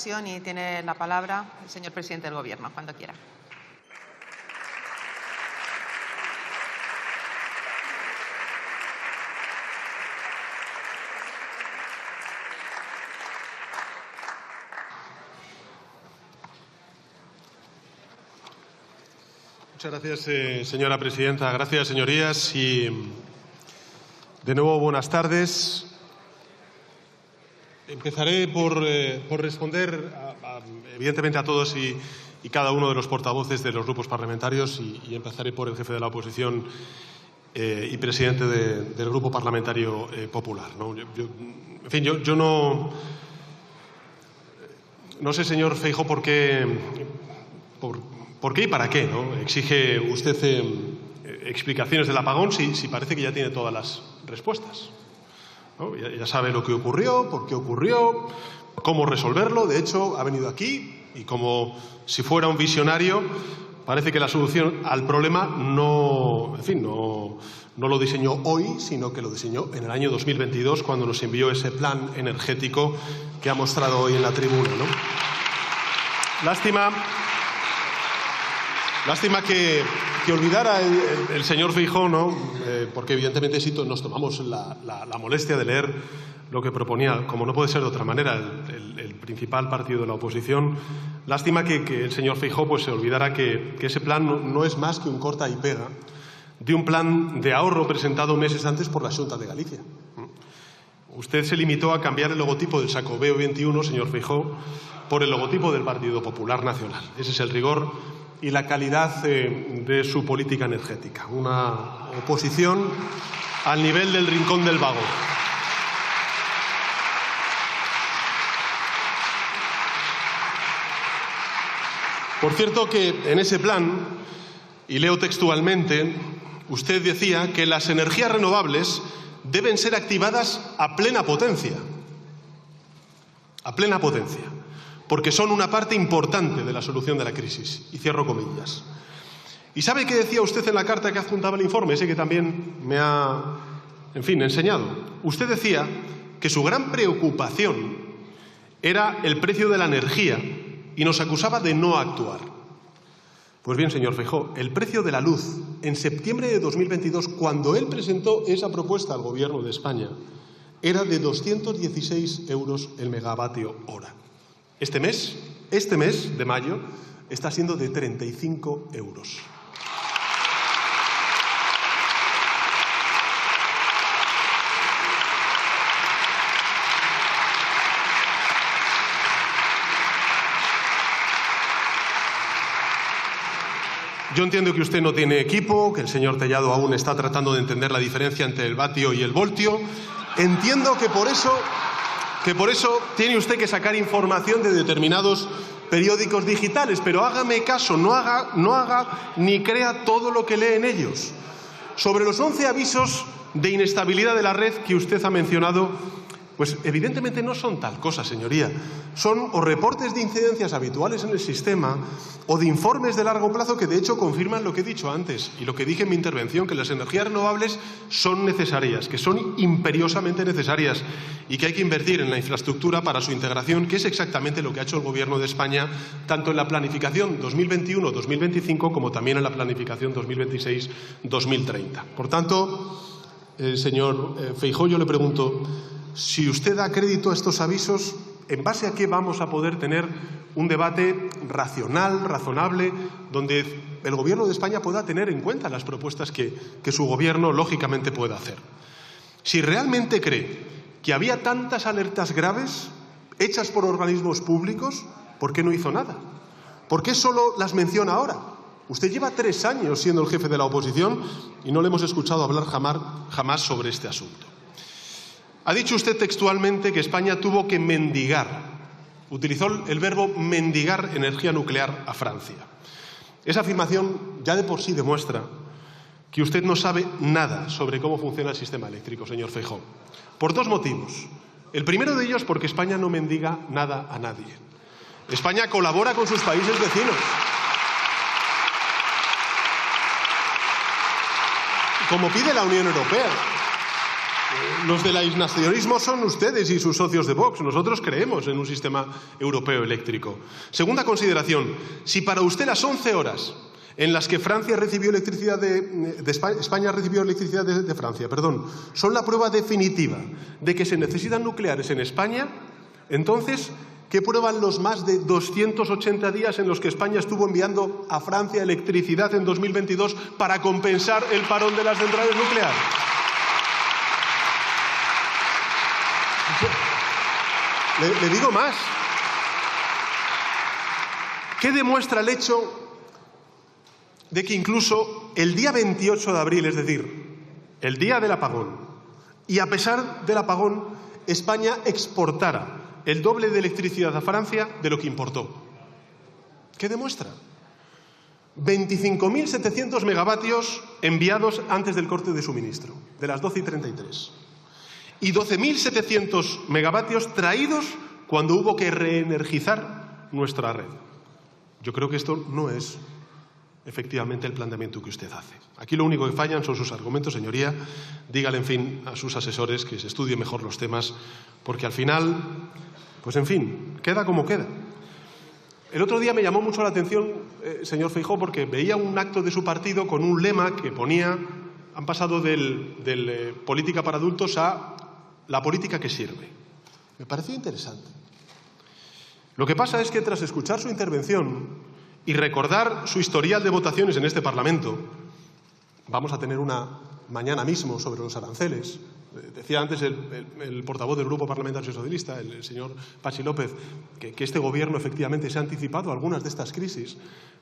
ocasión y tiene la palabra el señor presidente del Gobierno, cuando quiera. Muchas gracias, señora presidenta. Gracias, señorías. Y de nuevo, buenas tardes. Empezaré por responder, evidentemente, a todos y cada uno de los portavoces de los grupos parlamentarios y empezaré por el jefe de la oposición y presidente del Grupo Parlamentario Popular, ¿no? Yo no sé, señor Feijóo, por qué y para qué, ¿no? Exige usted explicaciones del apagón si parece que ya tiene todas las respuestas, ¿no? Ya sabe lo que ocurrió, por qué ocurrió, cómo resolverlo. De hecho, ha venido aquí y, como si fuera un visionario, parece que la solución al problema no lo diseñó hoy, sino que lo diseñó en el año 2022, cuando nos envió ese plan energético que ha mostrado hoy en la tribuna, ¿no? Lástima que olvidara el señor Feijóo, ¿no? Porque evidentemente sí nos tomamos la molestia de leer lo que proponía, como no puede ser de otra manera, el principal partido de la oposición. Lástima que el señor Feijóo pues se olvidara que ese plan no es más que un corta y pega de un plan de ahorro presentado meses antes por la Xunta de Galicia. Usted se limitó a cambiar el logotipo del Xacobeo 21, señor Feijóo, por el logotipo del Partido Popular Nacional. Ese es el rigor y la calidad de su política energética. Una oposición al nivel del Rincón del Vago. Por cierto que en ese plan, y leo textualmente, usted decía que las energías renovables deben ser activadas a plena potencia. A plena potencia. Porque son una parte importante de la solución de la crisis. Y cierro comillas. ¿Y sabe qué decía usted en la carta que adjuntaba el informe? Ese que también me ha, enseñado. Usted decía que su gran preocupación era el precio de la energía y nos acusaba de no actuar. Pues bien, señor Feijóo, el precio de la luz en septiembre de 2022, cuando él presentó esa propuesta al Gobierno de España, era de 216 euros el megavatio hora. Este mes de mayo está siendo de 35 euros. Yo entiendo que usted no tiene equipo, que el señor Tellado aún está tratando de entender la diferencia entre el vatio y el voltio. Entiendo que por eso tiene usted que sacar información de determinados periódicos digitales, pero hágame caso, no haga ni crea todo lo que lee en ellos. Sobre los 11 avisos de inestabilidad de la red que usted ha mencionado, pues evidentemente no son tal cosa, señoría. Son o reportes de incidencias habituales en el sistema o de informes de largo plazo que de hecho confirman lo que he dicho antes y lo que dije en mi intervención, que las energías renovables son necesarias, que son imperiosamente necesarias y que hay que invertir en la infraestructura para su integración, que es exactamente lo que ha hecho el Gobierno de España, tanto en la planificación 2021-2025 como también en la planificación 2026-2030. Por tanto, señor Feijóo, yo le pregunto, si usted da crédito a estos avisos, ¿en base a qué vamos a poder tener un debate racional, razonable, donde el Gobierno de España pueda tener en cuenta las propuestas que su Gobierno lógicamente pueda hacer? Si realmente cree que había tantas alertas graves hechas por organismos públicos, ¿por qué no hizo nada? ¿Por qué solo las menciona ahora? Usted lleva 3 años siendo el jefe de la oposición y no le hemos escuchado hablar jamás sobre este asunto. Ha dicho usted textualmente que España tuvo que mendigar, utilizó el verbo mendigar energía nuclear a Francia. Esa afirmación ya de por sí demuestra que usted no sabe nada sobre cómo funciona el sistema eléctrico, señor Feijóo, por 2 motivos. El primero de ellos porque España no mendiga nada a nadie. España colabora con sus países vecinos. Como pide la Unión Europea. Los del aislacionismo son ustedes y sus socios de Vox. Nosotros creemos en un sistema europeo eléctrico. Segunda consideración, si para usted las 11 horas en las que Francia recibió electricidad España recibió electricidad de Francia, son la prueba definitiva de que se necesitan nucleares en España, entonces, ¿qué prueban los más de 280 días en los que España estuvo enviando a Francia electricidad en 2022 para compensar el parón de las centrales nucleares? Le digo más. ¿Qué demuestra el hecho de que incluso el día 28 de abril, es decir, el día del apagón, y a pesar del apagón, España exportara el doble de electricidad a Francia de lo que importó? ¿Qué demuestra? 25.700 megavatios enviados antes del corte de suministro, de las 12:33. Y 12.700 megavatios traídos cuando hubo que reenergizar nuestra red. Yo creo que esto no es efectivamente el planteamiento que usted hace. Aquí lo único que fallan son sus argumentos, señoría. Dígale, en fin, a sus asesores que se estudien mejor los temas, porque al final, pues en fin, queda como queda. El otro día me llamó mucho la atención, señor Feijóo, porque veía un acto de su partido con un lema que ponía, han pasado del política para adultos a la política que sirve. Me pareció interesante. Lo que pasa es que tras escuchar su intervención y recordar su historial de votaciones en este Parlamento, vamos a tener una mañana mismo sobre los aranceles. Decía antes el portavoz del Grupo Parlamentario Socialista, el señor Patxi López, que este Gobierno efectivamente se ha anticipado a algunas de estas crisis.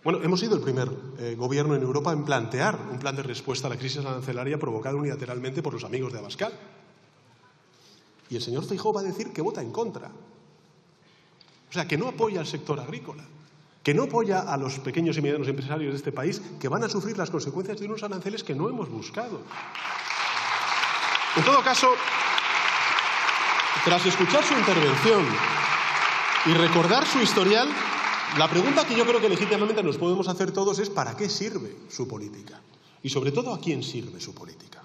Bueno, hemos sido el primer Gobierno en Europa en plantear un plan de respuesta a la crisis arancelaria provocada unilateralmente por los amigos de Abascal. Y el señor Feijóo va a decir que vota en contra. O sea, que no apoya al sector agrícola, que no apoya a los pequeños y medianos empresarios de este país que van a sufrir las consecuencias de unos aranceles que no hemos buscado. En todo caso, tras escuchar su intervención y recordar su historial, la pregunta que yo creo que legítimamente nos podemos hacer todos es ¿para qué sirve su política? Y sobre todo, ¿a quién sirve su política?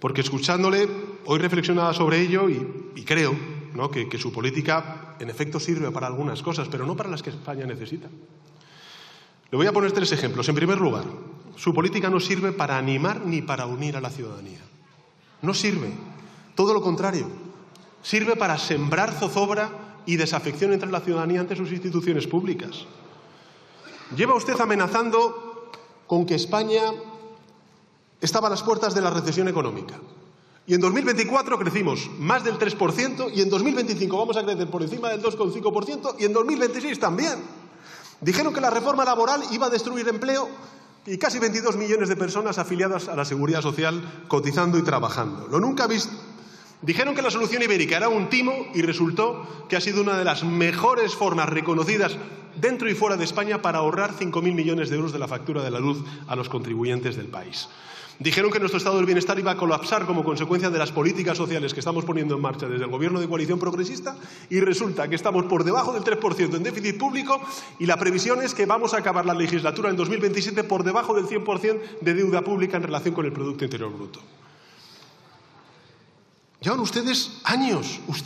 Porque escuchándole, hoy reflexionaba sobre ello y creo, ¿no?, que su política en efecto sirve para algunas cosas, pero no para las que España necesita. Le voy a poner 3 ejemplos. En primer lugar, su política no sirve para animar ni para unir a la ciudadanía. No sirve. Todo lo contrario. Sirve para sembrar zozobra y desafección entre la ciudadanía ante sus instituciones públicas. Lleva usted amenazando con que España estaba a las puertas de la recesión económica. Y en 2024 crecimos más del 3% y en 2025 vamos a crecer por encima del 2,5% y en 2026 también. Dijeron que la reforma laboral iba a destruir empleo y casi 22 millones de personas afiliadas a la Seguridad Social cotizando y trabajando. Lo nunca visto. Dijeron que la solución ibérica era un timo y resultó que ha sido una de las mejores formas reconocidas dentro y fuera de España para ahorrar 5.000 millones de euros de la factura de la luz a los contribuyentes del país. Dijeron que nuestro estado del bienestar iba a colapsar como consecuencia de las políticas sociales que estamos poniendo en marcha desde el Gobierno de coalición progresista y resulta que estamos por debajo del 3% en déficit público y la previsión es que vamos a acabar la legislatura en 2027 por debajo del 100% de deuda pública en relación con el Producto Interior Bruto. Llevan ustedes años, los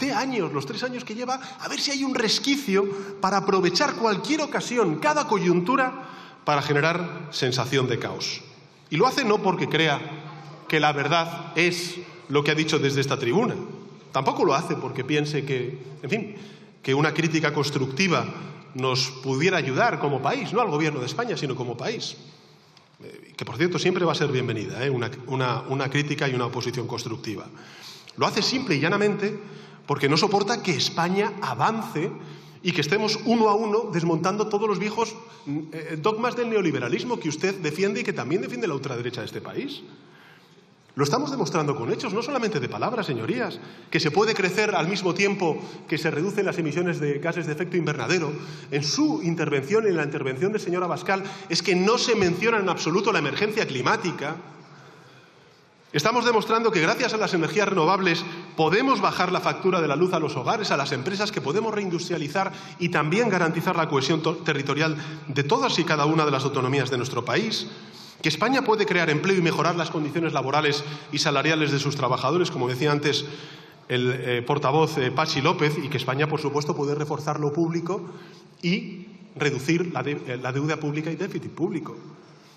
3 años que lleva, a ver si hay un resquicio para aprovechar cualquier ocasión, cada coyuntura, para generar sensación de caos. Y lo hace no porque crea que la verdad es lo que ha dicho desde esta tribuna. Tampoco lo hace porque piense que, en fin, que una crítica constructiva nos pudiera ayudar como país, no al Gobierno de España, sino como país. Que, por cierto, siempre va a ser bienvenida, una crítica y una oposición constructiva. Lo hace simple y llanamente porque no soporta que España avance y que estemos uno a uno desmontando todos los viejos dogmas del neoliberalismo que usted defiende y que también defiende la ultraderecha de este país. Lo estamos demostrando con hechos, no solamente de palabras, señorías, que se puede crecer al mismo tiempo que se reducen las emisiones de gases de efecto invernadero. En su intervención, en la intervención del señor Abascal, es que no se menciona en absoluto la emergencia climática. Estamos demostrando que gracias a las energías renovables podemos bajar la factura de la luz a los hogares, a las empresas, que podemos reindustrializar y también garantizar la cohesión territorial de todas y cada una de las autonomías de nuestro país, que España puede crear empleo y mejorar las condiciones laborales y salariales de sus trabajadores, como decía antes el portavoz Patxi López, y que España, por supuesto, puede reforzar lo público y reducir la deuda pública y déficit público.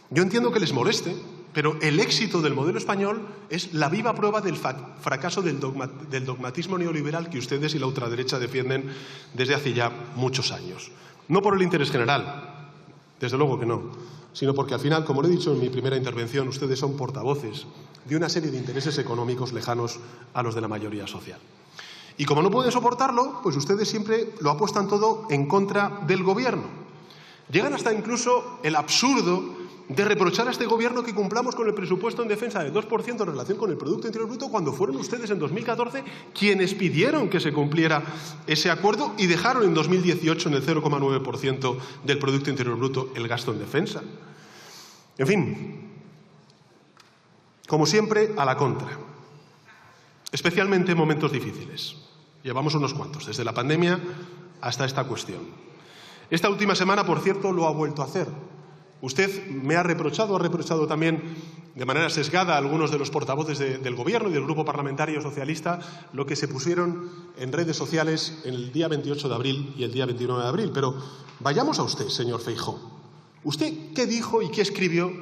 Yo entiendo que les moleste, pero el éxito del modelo español es la viva prueba del fracaso del dogmatismo neoliberal que ustedes y la ultraderecha defienden desde hace ya muchos años. No por el interés general, desde luego que no, sino porque al final, como le he dicho en mi primera intervención, ustedes son portavoces de una serie de intereses económicos lejanos a los de la mayoría social. Y como no pueden soportarlo, pues ustedes siempre lo apuestan todo en contra del Gobierno. Llegan hasta incluso el absurdo de reprochar a este Gobierno que cumplamos con el presupuesto en defensa del 2% en relación con el Producto Interior Bruto, cuando fueron ustedes en 2014 quienes pidieron que se cumpliera ese acuerdo y dejaron en 2018 en el 0,9% del Producto Interior Bruto el gasto en defensa. En fin, como siempre, a la contra, especialmente en momentos difíciles. Llevamos unos cuantos, desde la pandemia hasta esta cuestión. Esta última semana, por cierto, lo ha vuelto a hacer. Usted me ha reprochado también de manera sesgada a algunos de los portavoces del Gobierno y del Grupo Parlamentario Socialista lo que se pusieron en redes sociales el día 28 de abril y el día 29 de abril. Pero vayamos a usted, señor Feijóo. ¿Usted qué dijo y qué escribió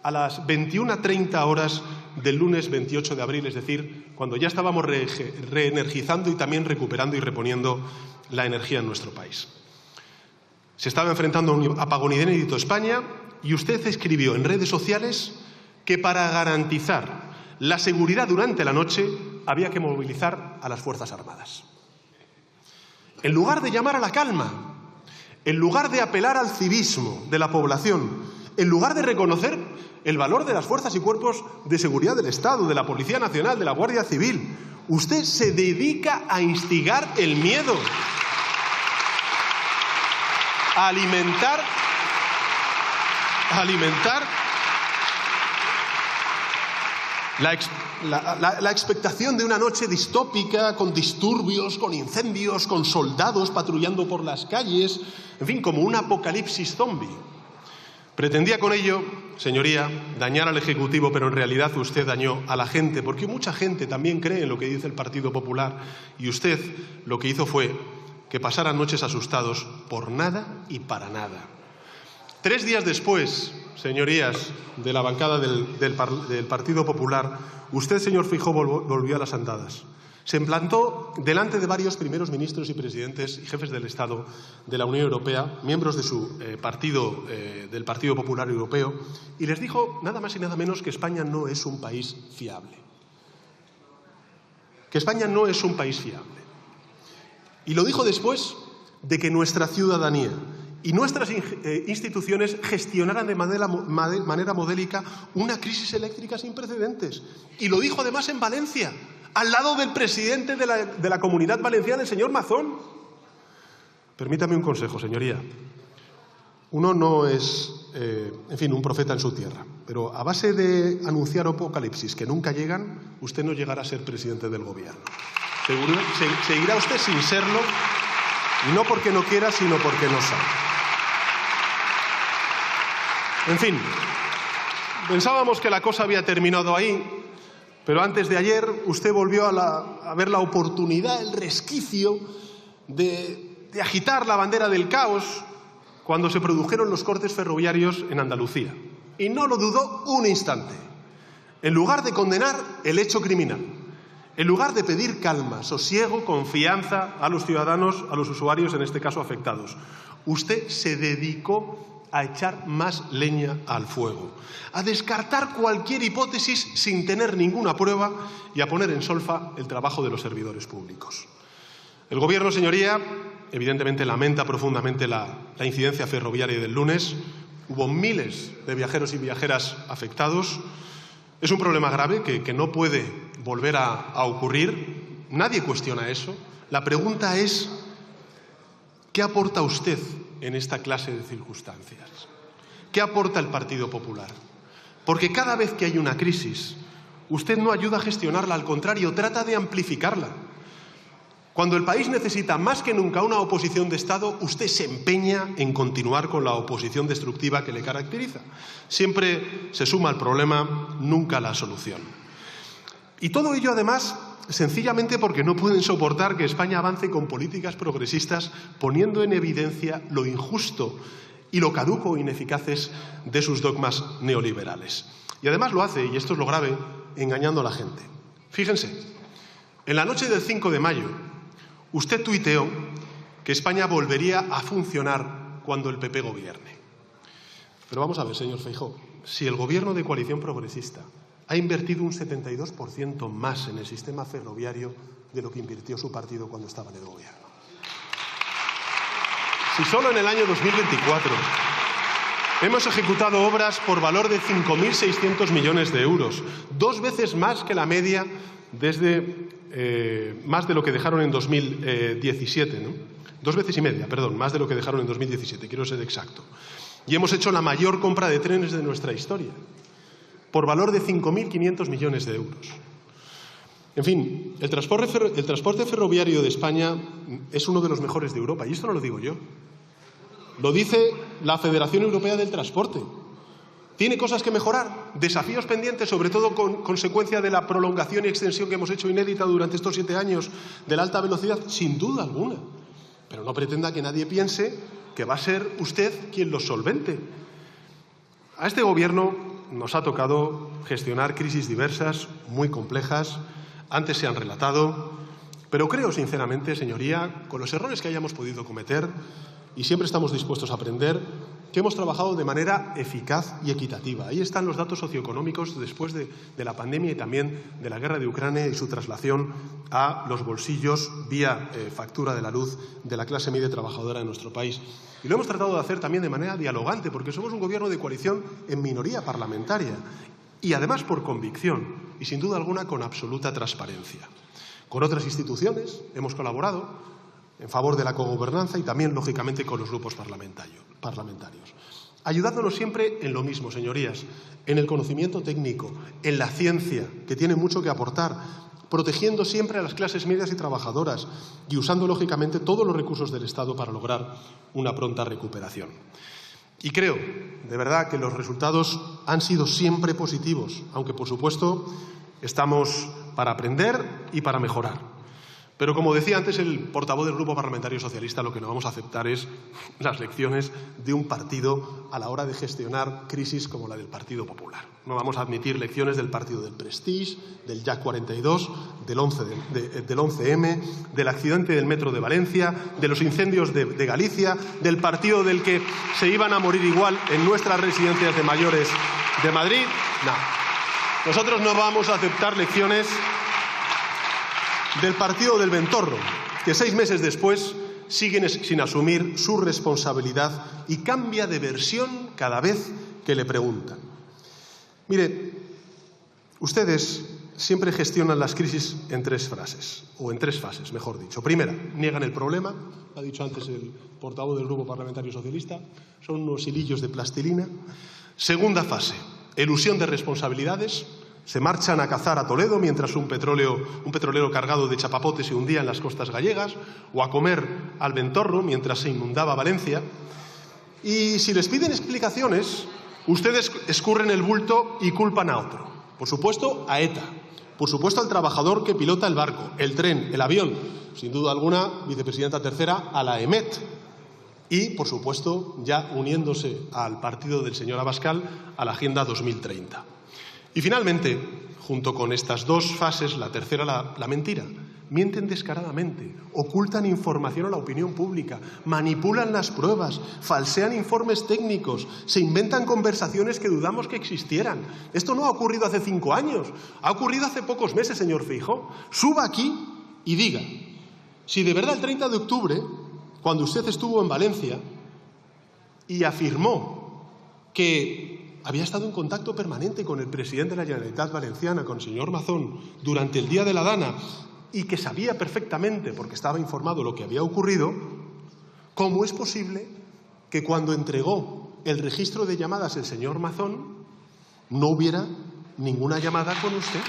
a las 21:30 horas del lunes 28 de abril, es decir, cuando ya estábamos reenergizando y también recuperando y reponiendo la energía en nuestro país? Se estaba enfrentando a un apagón inédito España y usted escribió en redes sociales que para garantizar la seguridad durante la noche había que movilizar a las Fuerzas Armadas. En lugar de llamar a la calma, en lugar de apelar al civismo de la población, en lugar de reconocer el valor de las fuerzas y cuerpos de seguridad del Estado, de la Policía Nacional, de la Guardia Civil, usted se dedica a instigar el miedo, a alimentar la expectación de una noche distópica, con disturbios, con incendios, con soldados patrullando por las calles, en fin, como un apocalipsis zombie. Pretendía con ello, señoría, dañar al Ejecutivo, pero en realidad usted dañó a la gente, porque mucha gente también cree en lo que dice el Partido Popular, y usted lo que hizo fue que pasaran noches asustados por nada y para nada. 3 días después, señorías de la bancada del Partido Popular, usted, señor Feijóo, volvió a las andadas. Se plantó delante de varios primeros ministros y presidentes y jefes del Estado de la Unión Europea, miembros de su partido, del Partido Popular Europeo, y les dijo nada más y nada menos que España no es un país fiable. Que España no es un país fiable. Y lo dijo después de que nuestra ciudadanía y nuestras instituciones gestionaran de manera modélica una crisis eléctrica sin precedentes. Y lo dijo además en Valencia, al lado del presidente de la Comunidad Valenciana, el señor Mazón. Permítame un consejo, señoría. Uno no es, un profeta en su tierra, pero a base de anunciar apocalipsis que nunca llegan, usted no llegará a ser presidente del Gobierno. Seguirá usted sin serlo, no porque no quiera, sino porque no sabe. En fin, pensábamos que la cosa había terminado ahí, pero antes de ayer usted volvió a ver la oportunidad, el resquicio de agitar la bandera del caos cuando se produjeron los cortes ferroviarios en Andalucía. Y no lo dudó un instante. En lugar de condenar el hecho criminal, en lugar de pedir calma, sosiego, confianza a los ciudadanos, a los usuarios, en este caso afectados, usted se dedicó a echar más leña al fuego, a descartar cualquier hipótesis sin tener ninguna prueba y a poner en solfa el trabajo de los servidores públicos. El Gobierno, señoría, evidentemente lamenta profundamente la incidencia ferroviaria del lunes. Hubo miles de viajeros y viajeras afectados. Es un problema grave que no puede volver a ocurrir. Nadie cuestiona eso. La pregunta es, ¿qué aporta usted en esta clase de circunstancias? ¿Qué aporta el Partido Popular? Porque cada vez que hay una crisis, usted no ayuda a gestionarla, al contrario, trata de amplificarla. Cuando el país necesita más que nunca una oposición de Estado, usted se empeña en continuar con la oposición destructiva que le caracteriza. Siempre se suma al problema, nunca la solución. Y todo ello, además, sencillamente porque no pueden soportar que España avance con políticas progresistas poniendo en evidencia lo injusto y lo caduco e ineficaces de sus dogmas neoliberales. Y además lo hace, y esto es lo grave, engañando a la gente. Fíjense, en la noche del 5 de mayo, usted tuiteó que España volvería a funcionar cuando el PP gobierne. Pero vamos a ver, señor Feijóo, si el gobierno de coalición progresista ha invertido un 72% más en el sistema ferroviario de lo que invirtió su partido cuando estaba en el gobierno. Si solo en el año 2024 hemos ejecutado obras por valor de 5.600 millones de euros, 2 veces más que la media más de lo que dejaron en 2017, ¿no? 2 veces y media, perdón, más de lo que dejaron en 2017, quiero ser exacto. Y hemos hecho la mayor compra de trenes de nuestra historia, por valor de 5.500 millones de euros. En fin, el transporte ferroviario de España es uno de los mejores de Europa, y esto no lo digo yo. Lo dice la Federación Europea del Transporte. Tiene cosas que mejorar, desafíos pendientes, sobre todo con consecuencia de la prolongación y extensión que hemos hecho inédita durante estos 7 años de la alta velocidad, sin duda alguna. Pero no pretenda que nadie piense que va a ser usted quien los solvente. A este Gobierno nos ha tocado gestionar crisis diversas, muy complejas, antes se han relatado, pero creo sinceramente, señoría, con los errores que hayamos podido cometer, y siempre estamos dispuestos a aprender, que hemos trabajado de manera eficaz y equitativa. Ahí están los datos socioeconómicos después de la pandemia y también de la guerra de Ucrania y su traslación a los bolsillos vía factura de la luz de la clase media trabajadora de nuestro país. Y lo hemos tratado de hacer también de manera dialogante, porque somos un gobierno de coalición en minoría parlamentaria y además por convicción y sin duda alguna con absoluta transparencia. Con otras instituciones hemos colaborado en favor de la cogobernanza y también, lógicamente, con los grupos parlamentarios, ayudándonos siempre en lo mismo, señorías, en el conocimiento técnico, en la ciencia, que tiene mucho que aportar, protegiendo siempre a las clases medias y trabajadoras y usando, lógicamente, todos los recursos del Estado para lograr una pronta recuperación. Y creo, de verdad, que los resultados han sido siempre positivos, aunque, por supuesto, estamos para aprender y para mejorar. Pero, como decía antes el portavoz del Grupo Parlamentario Socialista, lo que no vamos a aceptar es las lecciones de un partido a la hora de gestionar crisis como la del Partido Popular. No vamos a admitir lecciones del partido del Prestige, del Jack 42, del 11M, del accidente del metro de Valencia, de los incendios de Galicia, del partido del que se iban a morir igual en nuestras residencias de mayores de Madrid. No. Nosotros no vamos a aceptar lecciones del partido del Ventorro, que 6 meses después siguen sin asumir su responsabilidad y cambia de versión cada vez que le preguntan. Mire, ustedes siempre gestionan las crisis en 3 fases, mejor dicho. Primera, niegan el problema, lo ha dicho antes el portavoz del Grupo Parlamentario Socialista, son unos hilillos de plastilina. Segunda fase, elusión de responsabilidades. Se marchan a cazar a Toledo mientras un petrolero cargado de chapapotes se hundía en las costas gallegas, o a comer al Ventorro mientras se inundaba Valencia. Y si les piden explicaciones, ustedes escurren el bulto y culpan a otro. Por supuesto, a ETA. Por supuesto, al trabajador que pilota el barco, el tren, el avión. Sin duda alguna, vicepresidenta tercera, a la EMET. Y, por supuesto, ya uniéndose al partido del señor Abascal, a la Agenda 2030. Y finalmente, junto con estas 2 fases, la tercera, la mentira. Mienten descaradamente, ocultan información a la opinión pública, manipulan las pruebas, falsean informes técnicos, se inventan conversaciones que dudamos que existieran. Esto no ha ocurrido hace 5 años, ha ocurrido hace pocos meses, señor Feijóo. Suba aquí y diga si de verdad el 30 de octubre, cuando usted estuvo en Valencia y afirmó que había estado en contacto permanente con el presidente de la Generalitat Valenciana, con el señor Mazón, durante el Día de la Dana, y que sabía perfectamente, porque estaba informado, lo que había ocurrido, ¿cómo es posible que cuando entregó el registro de llamadas el señor Mazón no hubiera ninguna llamada con usted?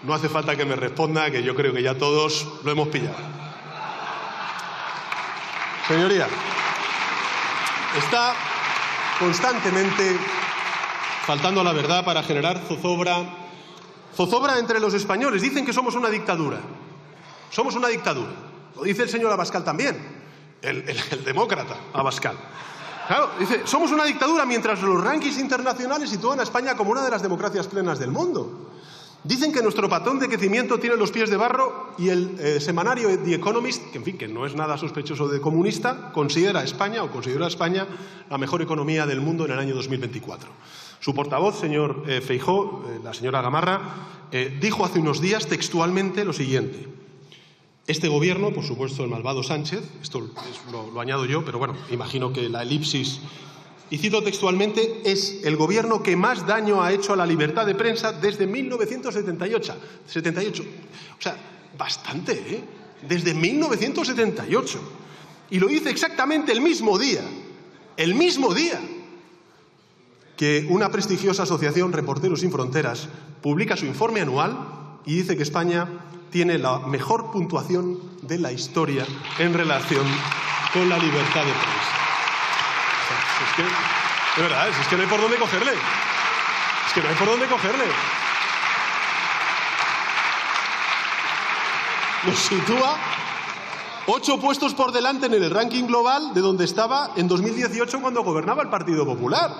no hace falta que me responda, que yo creo que ya todos lo hemos pillado. Señoría, está constantemente faltando a la verdad para generar zozobra entre los españoles. Dicen que somos una dictadura. Somos una dictadura. Lo dice el señor Abascal también, el demócrata Abascal. Claro, dice, somos una dictadura mientras los rankings internacionales sitúan a España como una de las democracias plenas del mundo. Dicen que nuestro patrón de crecimiento tiene los pies de barro y el semanario The Economist, que en fin, que no es nada sospechoso de comunista, considera a España la mejor economía del mundo en el año 2024. Su portavoz, señor Feijóo, la señora Gamarra, dijo hace unos días textualmente lo siguiente: este gobierno, por supuesto el malvado Sánchez, esto lo añado yo, pero bueno, imagino que la elipsis, y cito textualmente, es el gobierno que más daño ha hecho a la libertad de prensa desde 1978. O sea, bastante, ¿eh? Desde 1978. Y lo dice exactamente el mismo día que una prestigiosa asociación, Reporteros Sin Fronteras, publica su informe anual y dice que España tiene la mejor puntuación de la historia en relación con la libertad de prensa. Es que, de verdad, es que no hay por dónde cogerle. Es que no hay por dónde cogerle. Nos sitúa 8 puestos por delante en el ranking global de donde estaba en 2018 cuando gobernaba el Partido Popular.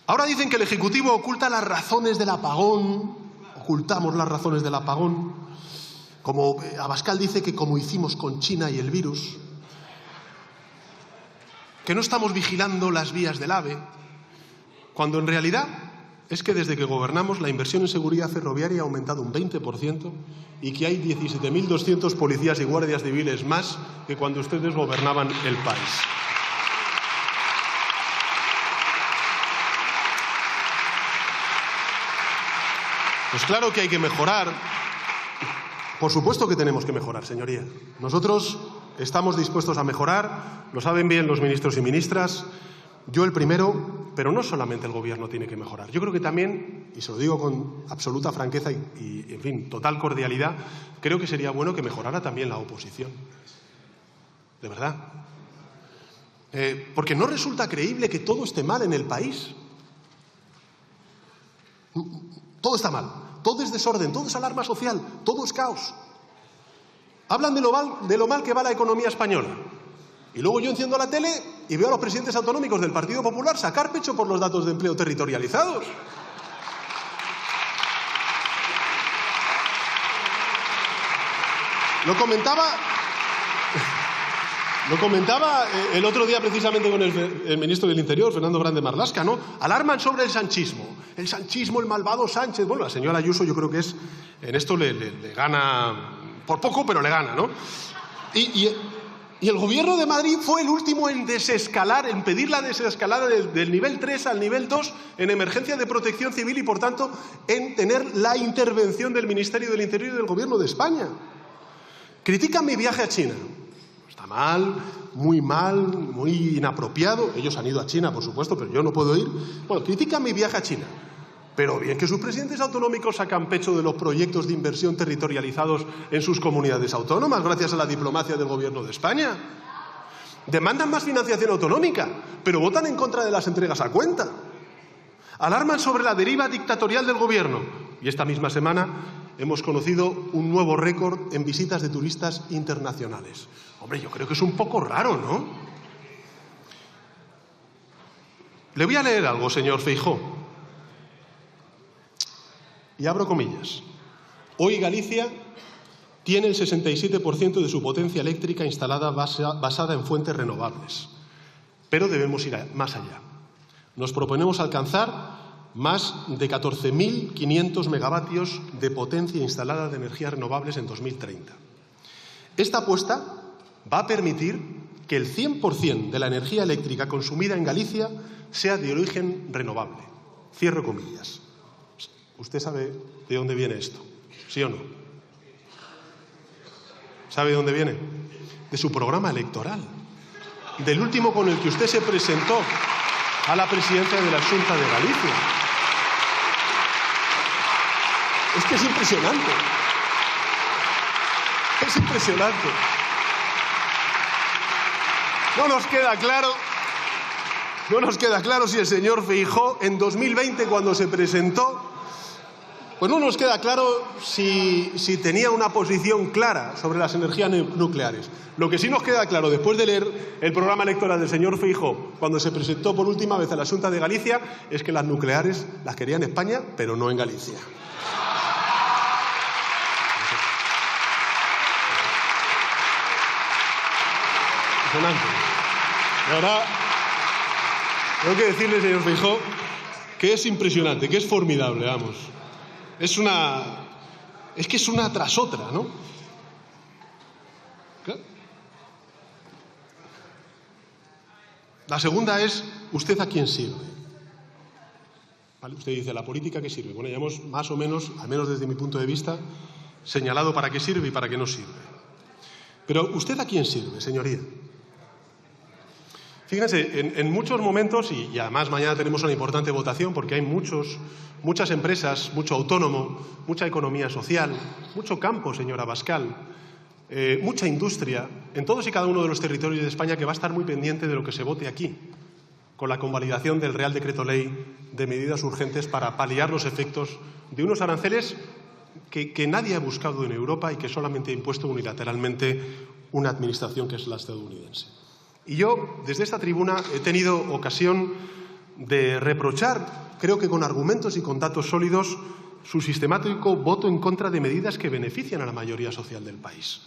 Ahora dicen que el Ejecutivo oculta las razones del apagón. Ocultamos las razones del apagón. Como Abascal dice que como hicimos con China y el virus. Que no estamos vigilando las vías del AVE. Cuando en realidad es que desde que gobernamos la inversión en seguridad ferroviaria ha aumentado un 20% y que hay 17.200 policías y guardias civiles más que cuando ustedes gobernaban el país. Pues claro que hay que mejorar. Por supuesto que tenemos que mejorar, señoría. Nosotros estamos dispuestos a mejorar, lo saben bien los ministros y ministras, yo el primero, pero no solamente el Gobierno tiene que mejorar. Yo creo que también, y se lo digo con absoluta franqueza y en fin, total cordialidad, creo que sería bueno que mejorara también la oposición. De verdad. Porque no resulta creíble que todo esté mal en el país. Todo está mal, todo es desorden, todo es alarma social, todo es caos. Hablan de lo mal que va la economía española. Y luego yo enciendo la tele y veo a los presidentes autonómicos del Partido Popular sacar pecho por los datos de empleo territorializados. Lo comentaba el otro día precisamente con el ministro del Interior, Fernando Grande Marlaska, ¿no? Alarman sobre el sanchismo, el malvado Sánchez. Bueno, la señora Ayuso yo creo que es, en esto le gana, por poco, pero le gana, ¿no? Y el Gobierno de Madrid fue el último en desescalar, en pedir la desescalada del nivel 3 al nivel 2 en emergencia de protección civil y, por tanto, en tener la intervención del Ministerio del Interior y del Gobierno de España. Critican mi viaje a China. Está mal, muy inapropiado. Ellos han ido a China, por supuesto, pero yo no puedo ir. Bueno, critican mi viaje a China. Pero bien que sus presidentes autonómicos sacan pecho de los proyectos de inversión territorializados en sus comunidades autónomas, gracias a la diplomacia del Gobierno de España. Demandan más financiación autonómica, pero votan en contra de las entregas a cuenta. Alarman sobre la deriva dictatorial del Gobierno. Y esta misma semana hemos conocido un nuevo récord en visitas de turistas internacionales. Hombre, yo creo que es un poco raro, ¿no? Le voy a leer algo, señor Feijóo. Y abro comillas. Hoy Galicia tiene el 67% de su potencia eléctrica instalada basada en fuentes renovables. Pero debemos ir más allá. Nos proponemos alcanzar más de 14.500 megavatios de potencia instalada de energías renovables en 2030. Esta apuesta va a permitir que el 100% de la energía eléctrica consumida en Galicia sea de origen renovable. Cierro comillas. ¿Usted sabe de dónde viene esto? ¿Sí o no? ¿Sabe de dónde viene? De su programa electoral. Del último con el que usted se presentó a la presidencia de la Xunta de Galicia. Es que es impresionante. Es impresionante. No nos queda claro si el señor Feijóo en 2020, cuando se presentó, pues no nos queda claro si tenía una posición clara sobre las energías nucleares. Lo que sí nos queda claro, después de leer el programa electoral del señor Feijóo, cuando se presentó por última vez a la Xunta de Galicia, es que las nucleares las quería en España, pero no en Galicia. Impresionante. De verdad, tengo que decirle, señor Feijóo, que es impresionante, que es formidable, vamos. Es que es una tras otra, ¿no? La segunda es, ¿usted a quién sirve? ¿Vale? Usted dice, ¿la política qué sirve? Bueno, ya hemos más o menos, al menos desde mi punto de vista, señalado para qué sirve y para qué no sirve. Pero ¿usted a quién sirve, señoría? Fíjense, en muchos momentos, y además mañana tenemos una importante votación porque hay muchas empresas, mucho autónomo, mucha economía social, mucho campo, señora Abascal, mucha industria, en todos y cada uno de los territorios de España que va a estar muy pendiente de lo que se vote aquí, con la convalidación del Real Decreto Ley de medidas urgentes para paliar los efectos de unos aranceles que nadie ha buscado en Europa y que solamente ha impuesto unilateralmente una administración que es la estadounidense. Y yo, desde esta tribuna, he tenido ocasión de reprochar, creo que con argumentos y con datos sólidos, su sistemático voto en contra de medidas que benefician a la mayoría social del país.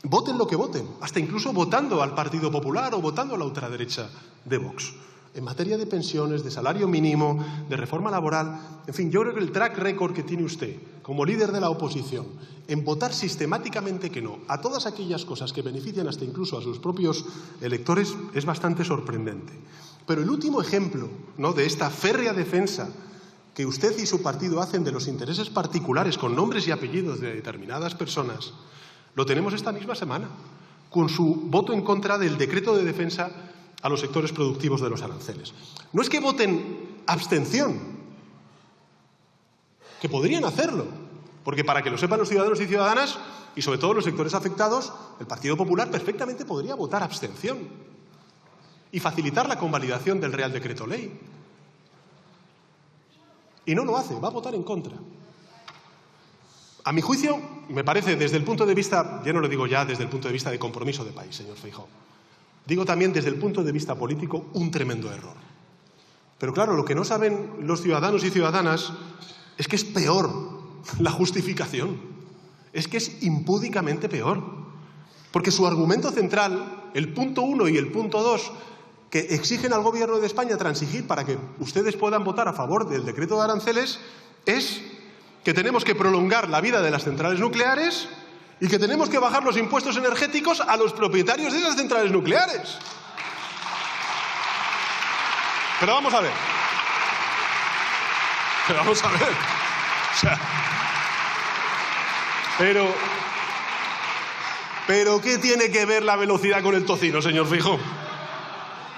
Voten lo que voten, hasta incluso votando al Partido Popular o votando a la ultraderecha de Vox. En materia de pensiones, de salario mínimo, de reforma laboral, en fin, yo creo que el track record que tiene usted como líder de la oposición en votar sistemáticamente que no a todas aquellas cosas que benefician hasta incluso a sus propios electores es bastante sorprendente. Pero el último ejemplo, ¿no?, de esta férrea defensa que usted y su partido hacen de los intereses particulares con nombres y apellidos de determinadas personas, lo tenemos esta misma semana, con su voto en contra del decreto de defensa a los sectores productivos de los aranceles. No es que voten abstención, que podrían hacerlo, porque para que lo sepan los ciudadanos y ciudadanas, y sobre todo los sectores afectados, el Partido Popular perfectamente podría votar abstención y facilitar la convalidación del Real Decreto Ley. Y no lo hace, va a votar en contra. A mi juicio, me parece, desde el punto de vista, ya no lo digo ya desde el punto de vista de compromiso de país, señor Feijóo, digo también desde el punto de vista político, un tremendo error. Pero claro, lo que no saben los ciudadanos y ciudadanas es que es peor la justificación. Es que es impúdicamente peor. Porque su argumento central, el punto 1 y el punto 2, que exigen al Gobierno de España transigir para que ustedes puedan votar a favor del decreto de aranceles, es que tenemos que prolongar la vida de las centrales nucleares y que tenemos que bajar los impuestos energéticos a los propietarios de esas centrales nucleares. Pero vamos a ver. O sea, pero ¿qué tiene que ver la velocidad con el tocino, señor Feijóo?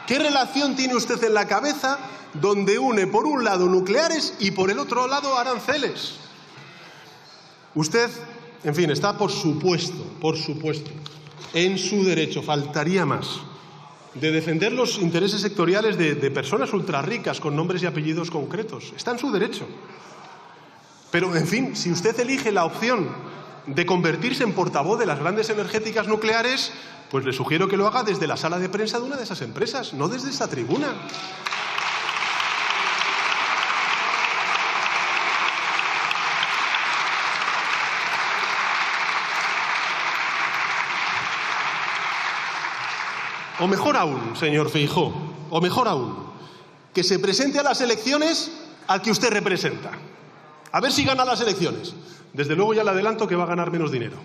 ¿Qué relación tiene usted en la cabeza donde une por un lado nucleares y por el otro lado aranceles? Usted, en fin, está por supuesto, en su derecho, faltaría más, de defender los intereses sectoriales de personas ultrarricas con nombres y apellidos concretos. Está en su derecho. Pero, en fin, si usted elige la opción de convertirse en portavoz de las grandes energéticas nucleares, pues le sugiero que lo haga desde la sala de prensa de una de esas empresas, no desde esta tribuna. O mejor aún, señor Feijóo, o mejor aún, que se presente a las elecciones al que usted representa. A ver si gana las elecciones. Desde luego ya le adelanto que va a ganar menos dinero.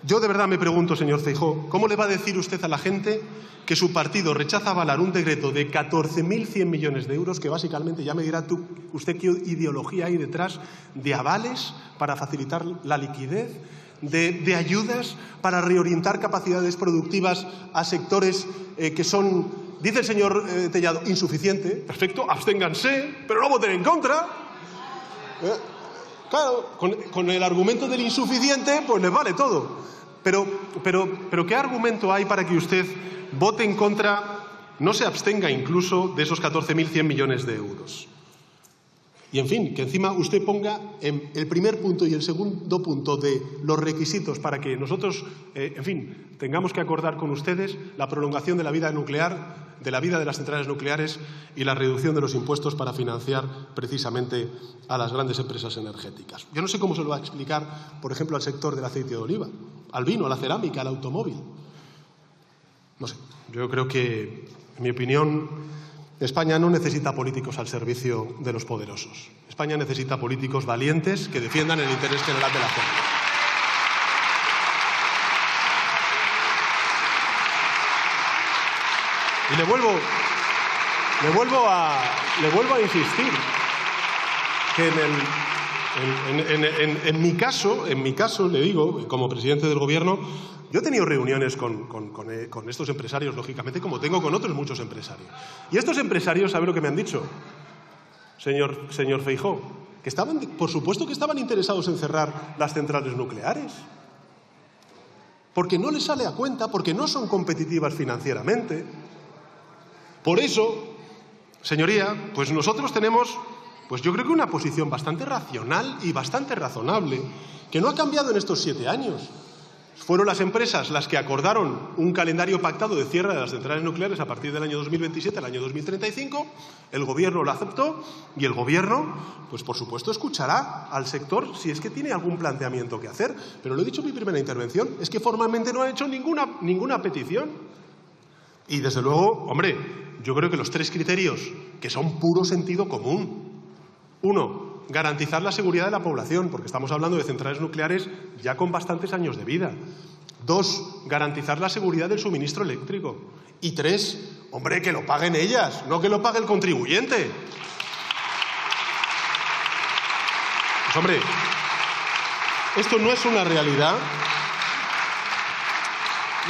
Yo de verdad me pregunto, señor Feijóo, ¿cómo le va a decir usted a la gente que su partido rechaza avalar un decreto de 14.100 millones de euros, que básicamente, ya me dirá usted qué ideología hay detrás, de avales para facilitar la liquidez, de ayudas para reorientar capacidades productivas a sectores que son, dice el señor Tellado, insuficiente? Perfecto, absténganse, pero no voten en contra. Claro, con el argumento del insuficiente, pues les vale todo. Pero ¿qué argumento hay para que usted vote en contra, no se abstenga incluso de esos 14.100 millones de euros? Y, en fin, que encima usted ponga en el primer punto y el segundo punto de los requisitos para que nosotros, en fin, tengamos que acordar con ustedes la prolongación de la vida nuclear, de la vida de las centrales nucleares y la reducción de los impuestos para financiar precisamente a las grandes empresas energéticas. Yo no sé cómo se lo va a explicar, por ejemplo, al sector del aceite de oliva, al vino, a la cerámica, al automóvil. No sé, yo creo que, en mi opinión, España no necesita políticos al servicio de los poderosos. España necesita políticos valientes que defiendan el interés general de la gente. Y le vuelvo a insistir que en mi caso, le digo, como presidente del Gobierno, yo he tenido reuniones con estos empresarios, lógicamente, como tengo con otros muchos empresarios. Y estos empresarios, ¿sabe lo que me han dicho, señor Feijóo? Que por supuesto que estaban interesados en cerrar las centrales nucleares. Porque no les sale a cuenta, porque no son competitivas financieramente. Por eso, señoría, pues nosotros tenemos, pues yo creo que una posición bastante racional y bastante razonable, que no ha cambiado en estos 7 años. Fueron las empresas las que acordaron un calendario pactado de cierre de las centrales nucleares a partir del año 2027 al año 2035. El Gobierno lo aceptó y el Gobierno, pues por supuesto, escuchará al sector si es que tiene algún planteamiento que hacer. Pero lo he dicho en mi primera intervención, es que formalmente no ha hecho ninguna petición. Y desde luego, hombre, yo creo que los 3 criterios que son puro sentido común. 1. Garantizar la seguridad de la población, porque estamos hablando de centrales nucleares ya con bastantes años de vida. 2. Garantizar la seguridad del suministro eléctrico. Y 3. Hombre, que lo paguen ellas, no que lo pague el contribuyente. Pues hombre, esto no es una realidad.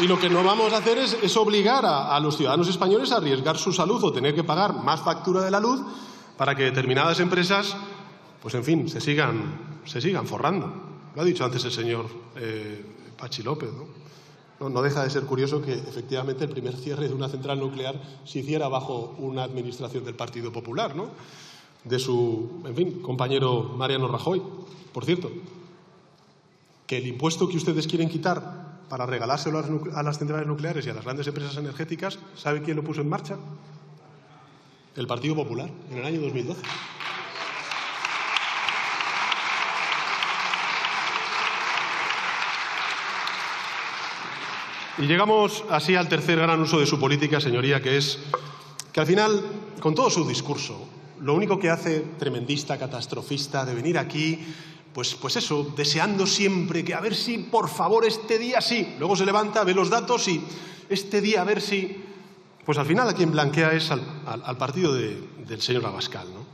Y lo que no vamos a hacer es obligar a los ciudadanos españoles a arriesgar su salud o tener que pagar más factura de la luz para que determinadas empresas, pues en fin, se sigan forrando. Lo ha dicho antes el señor Patxi López, ¿no? No deja de ser curioso que efectivamente el primer cierre de una central nuclear se hiciera bajo una administración del Partido Popular, ¿no? De su, en fin, compañero Mariano Rajoy. Por cierto, que el impuesto que ustedes quieren quitar para regalárselo a las centrales nucleares y a las grandes empresas energéticas, ¿sabe quién lo puso en marcha? El Partido Popular, en el año 2012. Y llegamos así al tercer gran uso de su política, señoría, que es que al final, con todo su discurso, lo único que hace, tremendista, catastrofista, de venir aquí, pues eso, deseando siempre que a ver si, por favor, este día sí. Luego se levanta, ve los datos y este día a ver si. Pues al final a quien blanquea es al partido del señor Abascal, ¿no?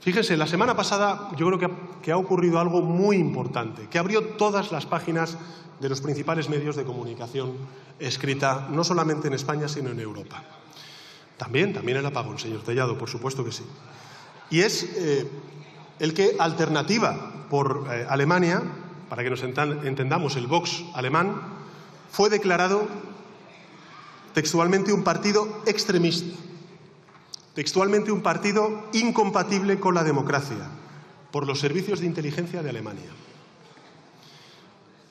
Fíjense, la semana pasada yo creo que ha ocurrido algo muy importante, que abrió todas las páginas de los principales medios de comunicación escrita, no solamente en España, sino en Europa. También el apagón, señor Tellado, por supuesto que sí. Y es el que Alternativa por Alemania, para que nos entendamos, el Vox alemán, fue declarado textualmente un partido extremista, textualmente un partido incompatible con la democracia, por los servicios de inteligencia de Alemania.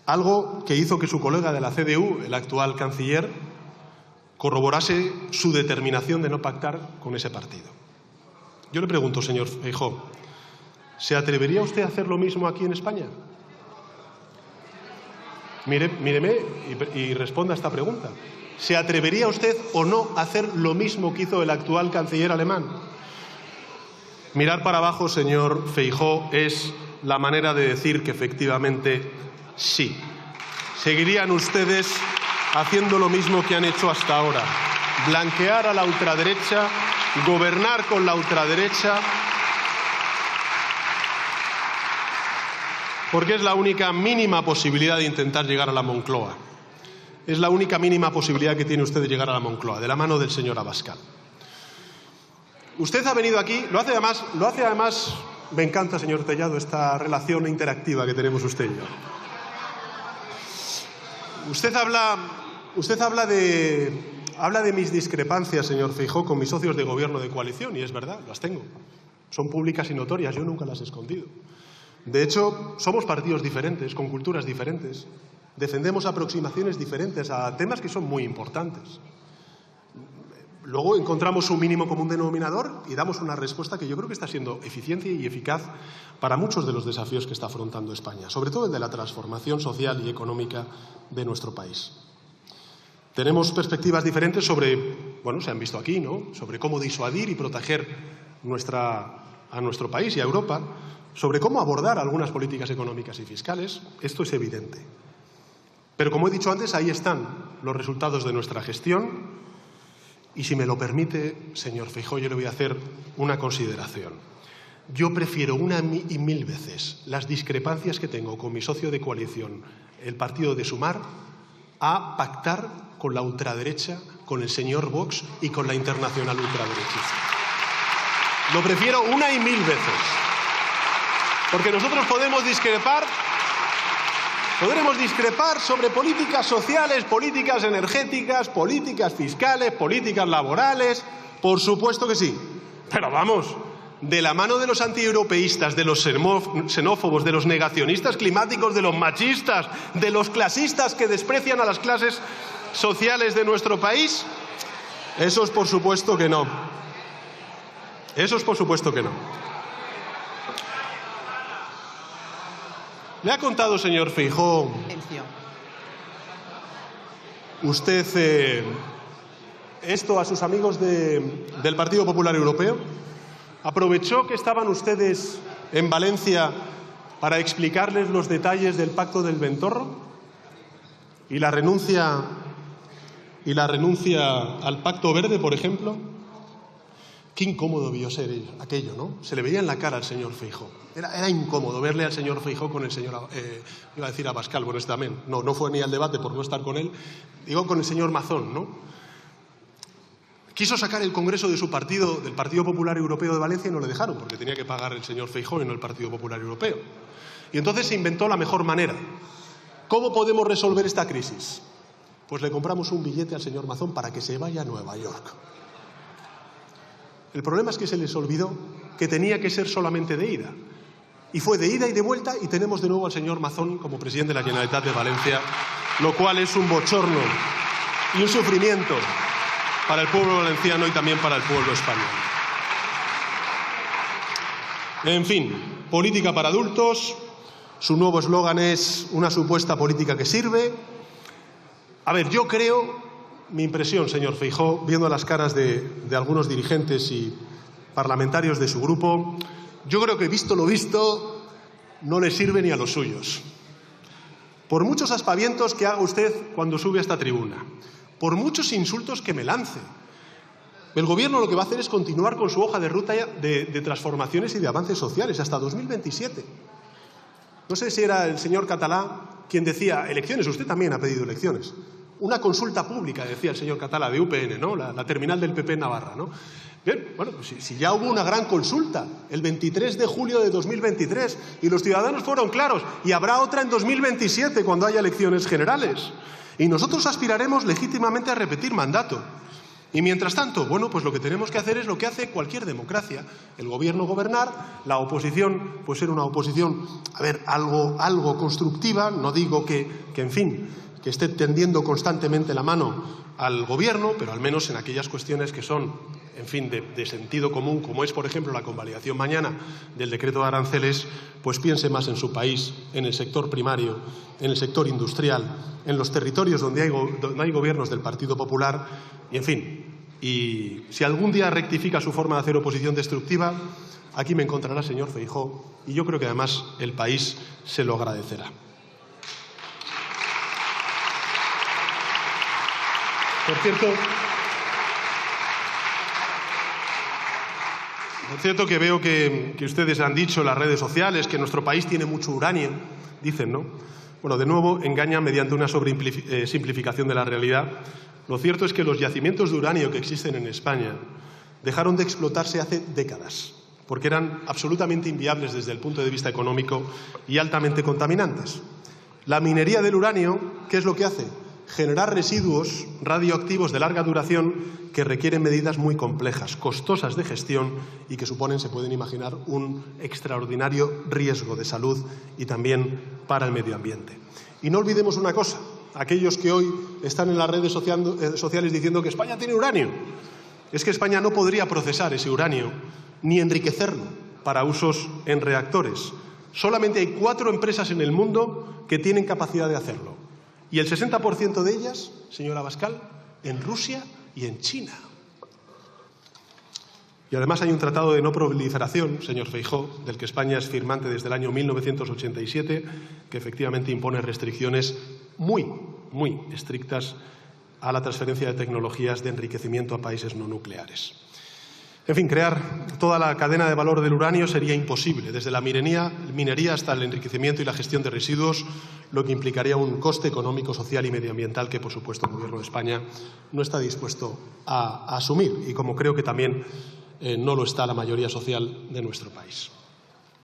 Algo que hizo que su colega de la CDU, el actual canciller, corroborase su determinación de no pactar con ese partido. Yo le pregunto, señor Feijóo, ¿se atrevería usted a hacer lo mismo aquí en España? Míreme y responda a esta pregunta. ¿Se atrevería usted o no a hacer lo mismo que hizo el actual canciller alemán? Mirar para abajo, señor Feijóo, es la manera de decir que efectivamente sí. Seguirían ustedes haciendo lo mismo que han hecho hasta ahora. Blanquear a la ultraderecha, gobernar con la ultraderecha, porque es la única mínima posibilidad de intentar llegar a la Moncloa. Es la única mínima posibilidad que tiene usted de llegar a la Moncloa, de la mano del señor Abascal. Usted ha venido aquí, lo hace además Me encanta, señor Tellado, esta relación interactiva que tenemos usted y yo. Usted habla de mis discrepancias, señor Feijóo, con mis socios de gobierno de coalición, y es verdad, las tengo. Son públicas y notorias, yo nunca las he escondido. De hecho, somos partidos diferentes, con culturas diferentes. Defendemos aproximaciones diferentes a temas que son muy importantes. Luego encontramos un mínimo común denominador y damos una respuesta que yo creo que está siendo eficiente y eficaz para muchos de los desafíos que está afrontando España, sobre todo el de la transformación social y económica de nuestro país. Tenemos perspectivas diferentes sobre, bueno, se han visto aquí, ¿no?, sobre cómo disuadir y proteger a nuestro país y a Europa, sobre cómo abordar algunas políticas económicas y fiscales. Esto es evidente. Pero, como he dicho antes, ahí están los resultados de nuestra gestión. Y si me lo permite, señor Feijóo, yo le voy a hacer una consideración. Yo prefiero una y mil veces las discrepancias que tengo con mi socio de coalición, el partido de Sumar, a pactar con la ultraderecha, con el señor Vox y con la internacional ultraderechista. Lo prefiero una y mil veces. Porque nosotros podremos discrepar sobre políticas sociales, políticas energéticas, políticas fiscales, políticas laborales. Por supuesto que sí. Pero vamos, de la mano de los antieuropeístas, de los xenófobos, de los negacionistas climáticos, de los machistas, de los clasistas que desprecian a las clases sociales de nuestro país, esos por supuesto que no. Esos por supuesto que no. ¿Le ha contado, señor Feijóo, usted esto a sus amigos del Partido Popular Europeo? ¿Aprovechó que estaban ustedes en Valencia para explicarles los detalles del Pacto del Ventorro y la renuncia al Pacto Verde, por ejemplo? Qué incómodo debió ser aquello, ¿no? Se le veía en la cara al señor Feijóo. Era incómodo verle al señor Feijóo con el señor, iba a decir Abascal, bueno, este también. No fue ni al debate por no estar con él. Digo, con el señor Mazón, ¿no? Quiso sacar el Congreso de su partido, del Partido Popular Europeo de Valencia, y no le dejaron, porque tenía que pagar el señor Feijóo y no el Partido Popular Europeo. Y entonces se inventó la mejor manera. ¿Cómo podemos resolver esta crisis? Pues le compramos un billete al señor Mazón para que se vaya a Nueva York. El problema es que se les olvidó que tenía que ser solamente de ida. Y fue de ida y de vuelta, y tenemos de nuevo al señor Mazón como presidente de la Generalitat de Valencia, lo cual es un bochorno y un sufrimiento para el pueblo valenciano y también para el pueblo español. En fin, política para adultos. Su nuevo eslogan es una supuesta política que sirve. A ver, yo creo... Mi impresión, señor Feijóo, viendo las caras de algunos dirigentes y parlamentarios de su grupo, yo creo que, visto lo visto, no le sirve ni a los suyos. Por muchos aspavientos que haga usted cuando sube a esta tribuna, por muchos insultos que me lance, el Gobierno lo que va a hacer es continuar con su hoja de ruta de transformaciones y de avances sociales hasta 2027. No sé si era el señor Catalá quien decía elecciones, usted también ha pedido elecciones. Una consulta pública, decía el señor Catalá, de UPN, ¿no? La terminal del PP en Navarra, ¿no? Bien, bueno, pues si ya hubo una gran consulta el 23 de julio de 2023 y los ciudadanos fueron claros, y habrá otra en 2027 cuando haya elecciones generales. Y nosotros aspiraremos legítimamente a repetir mandato. Y mientras tanto, bueno, pues lo que tenemos que hacer es lo que hace cualquier democracia. El Gobierno gobernar, la oposición, pues ser una oposición, a ver, algo constructiva, no digo que en fin, que esté tendiendo constantemente la mano al Gobierno, pero al menos en aquellas cuestiones que son, en fin, de sentido común, como es, por ejemplo, la convalidación mañana del decreto de aranceles, pues piense más en su país, en el sector primario, en el sector industrial, en los territorios donde hay gobiernos del Partido Popular, y en fin. Y si algún día rectifica su forma de hacer oposición destructiva, aquí me encontrará, señor Feijóo, y yo creo que además el país se lo agradecerá. Por cierto que veo que ustedes han dicho en las redes sociales que nuestro país tiene mucho uranio, dicen, ¿no? Bueno, de nuevo, engañan mediante una simplificación de la realidad. Lo cierto es que los yacimientos de uranio que existen en España dejaron de explotarse hace décadas, porque eran absolutamente inviables desde el punto de vista económico y altamente contaminantes. La minería del uranio, ¿qué es lo que hace? Generar residuos radioactivos de larga duración que requieren medidas muy complejas, costosas de gestión y que suponen, se pueden imaginar, un extraordinario riesgo de salud y también para el medio ambiente. Y no olvidemos una cosa, aquellos que hoy están en las redes sociales diciendo que España tiene uranio, es que España no podría procesar ese uranio ni enriquecerlo para usos en reactores. Solamente hay 4 empresas en el mundo que tienen capacidad de hacerlo. Y el 60% de ellas, señora Abascal, en Rusia y en China. Y además hay un tratado de no proliferación, señor Feijóo, del que España es firmante desde el año 1987, que efectivamente impone restricciones muy estrictas a la transferencia de tecnologías de enriquecimiento a países no nucleares. En fin, crear toda la cadena de valor del uranio sería imposible, desde la minería hasta el enriquecimiento y la gestión de residuos, lo que implicaría un coste económico, social y medioambiental que, por supuesto, el Gobierno de España no está dispuesto a asumir y como creo que también no lo está la mayoría social de nuestro país.